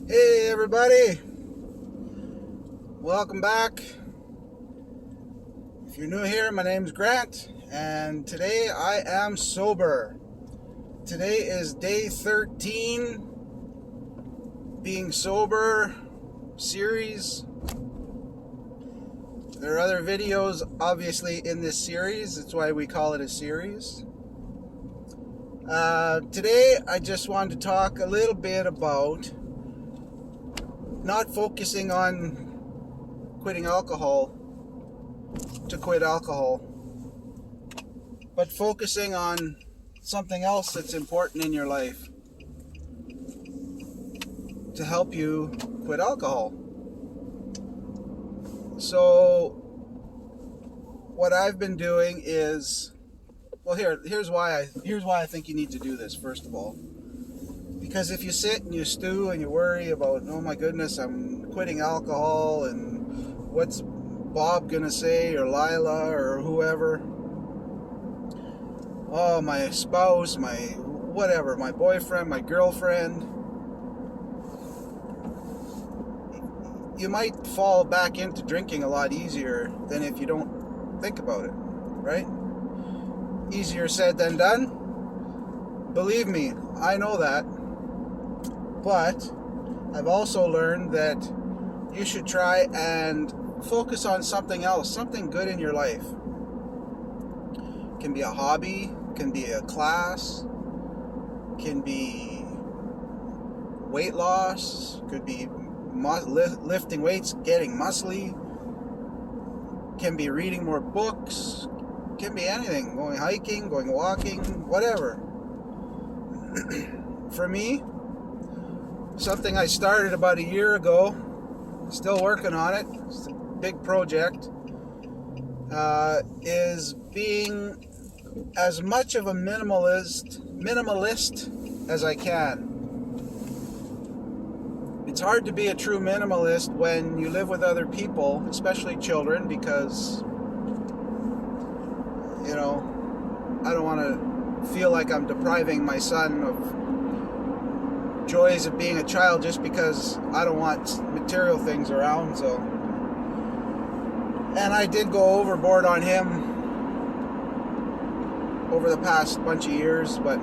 Hey everybody, welcome back. If you're new here, my name's Grant, and today I am sober. Today is day 13 being sober series. There are other videos obviously in this series, that's why we call it a series. Today I just wanted to talk a little bit about not focusing on quitting alcohol to quit alcohol, but focusing on something else that's important in your life to help you quit alcohol. So what I've been doing is, well, here's why I think you need to do this. First of all, because if you sit and you stew and you worry about, oh my goodness, I'm quitting alcohol and what's Bob gonna say, or Lila, or whoever, oh, my spouse, my whatever, my boyfriend, my girlfriend, you might fall back into drinking a lot easier than if you don't think about it, right? Easier said than done. Believe me, I know that. But I've also learned that you should try and focus on something else, something good in your life. It can be a hobby, can be a class, can be weight loss, could be lifting weights, getting muscly, can be reading more books, can be anything, going hiking, going walking, whatever. For me, something I started about a year ago, still working on it, it's a big project, is being as much of a minimalist as I can. It's hard to be a true minimalist when you live with other people, especially children, because, you know, I don't want to feel like I'm depriving my son of joys of being a child just because I don't want material things around. So, and I did go overboard on him over the past bunch of years, but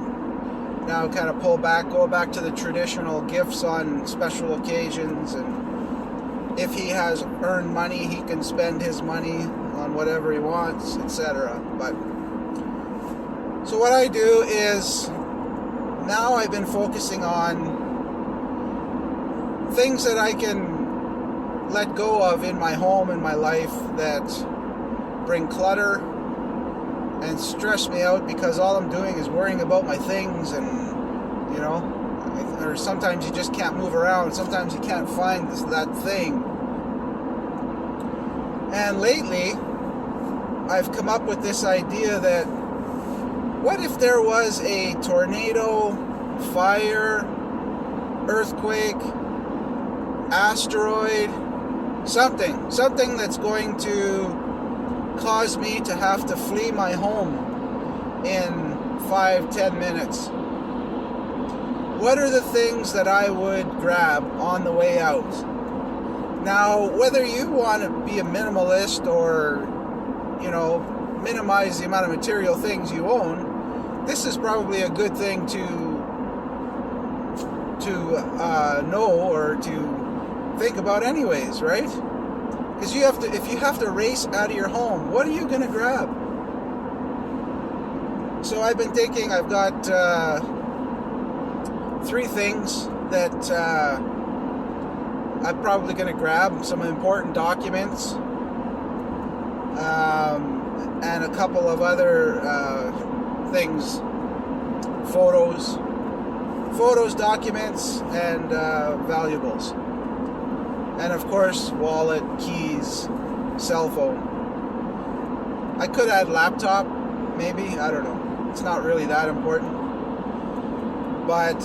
now kind of go back to the traditional gifts on special occasions, and if he has earned money, he can spend his money on whatever he wants, etc. But so what I do is, now I've been focusing on things that I can let go of in my home and my life that bring clutter and stress me out, because all I'm doing is worrying about my things, and, you know, or sometimes you just can't move around, sometimes you can't find that thing. And lately, I've come up with this idea that, what if there was a tornado, fire, earthquake, asteroid, something that's going to cause me to have to flee my home in 5-10 minutes? What are the things that I would grab on the way out? Now, whether you want to be a minimalist or, you know, minimize the amount of material things you own, this is probably a good thing to know or to think about anyways, right? Because if you have to race out of your home, what are you going to grab? So I've been thinking, I've got 3 things that I'm probably going to grab: some important documents, and a couple of other things, photos, documents, and valuables. And of course, wallet, keys, cell phone. I could add laptop, maybe, I don't know. It's not really that important. But,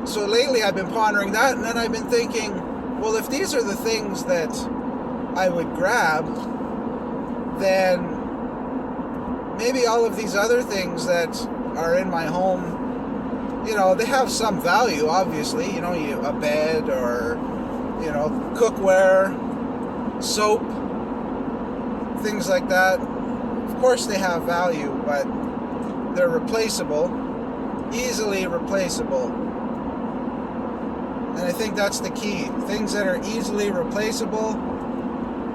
so lately I've been pondering that, and then I've been thinking, well, if these are the things that I would grab, then maybe all of these other things that are in my home you know, they have some value, obviously. You know, a bed or, you know, cookware, soap, things like that. Of course they have value, but they're replaceable, easily replaceable. And I think that's the key. Things that are easily replaceable,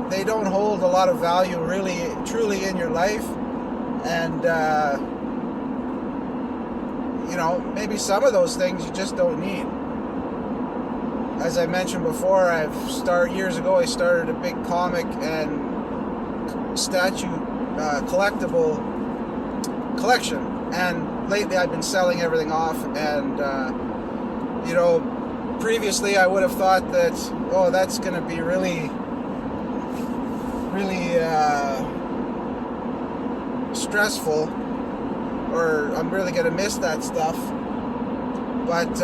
they don't hold a lot of value really, truly in your life. And, you know, maybe some of those things you just don't need. As I mentioned before, years ago I started a big comic and statue collectible collection, and lately I've been selling everything off. And you know, previously I would have thought that, oh, that's going to be really stressful, or I'm really going to miss that stuff. But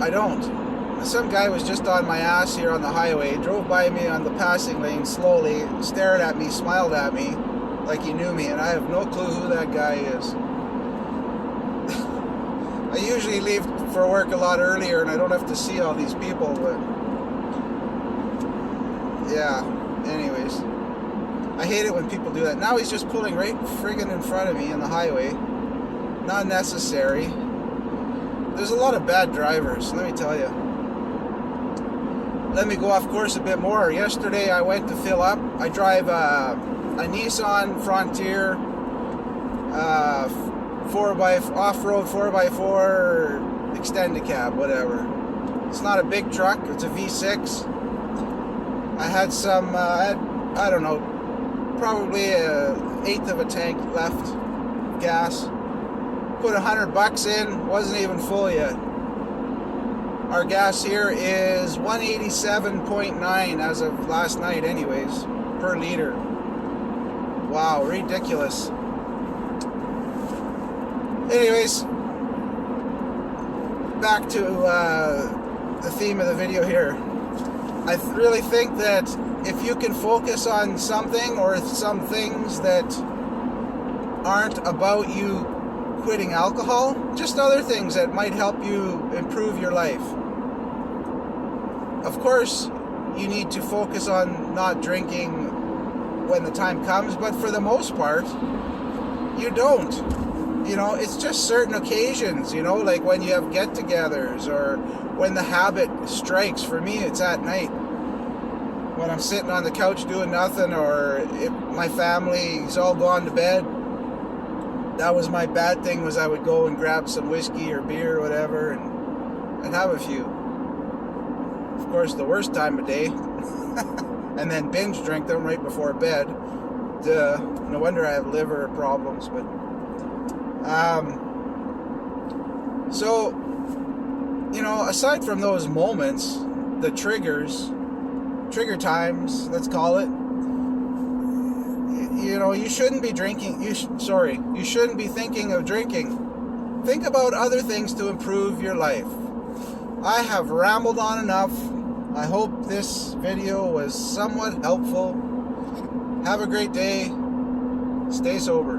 I don't. Some guy was just on my ass here on the highway, drove by me on the passing lane slowly, stared at me, smiled at me like he knew me, and I have no clue who that guy is. I usually leave for work a lot earlier and I don't have to see all these people, but yeah, anyways. I hate it when people do that. Now he's just pulling right friggin' in front of me on the highway. Not necessary. There's a lot of bad drivers, let me tell you. Let me go off course a bit more. Yesterday I went to fill up. I drive a Nissan Frontier, off-road 4x4 extended cab, whatever. It's not a big truck. It's a V6. I had some, I don't know, probably an eighth of a tank left of gas. Put $100 in, wasn't even full yet. Our gas here is 187.9 as of last night anyways, per liter. Wow, ridiculous. Anyways, back to the theme of the video here. I really think that if you can focus on something or some things that aren't about you quitting alcohol, just other things that might help you improve your life. Of course, you need to focus on not drinking when the time comes, but for the most part, you don't. You know, it's just certain occasions, you know, like when you have get-togethers or when the habit strikes. For me, it's at night. When I'm sitting on the couch doing nothing, or if my family's all gone to bed. That was my bad thing, was I would go and grab some whiskey or beer or whatever and have a few. Of course, the worst time of day. And then binge drink them right before bed. No wonder I have liver problems. But so, you know, aside from those moments, the trigger times, let's call it, you know, you shouldn't be drinking. You shouldn't be thinking of drinking. Think about other things to improve your life. I have rambled on enough. I hope this video was somewhat helpful. Have a great day. Stay sober.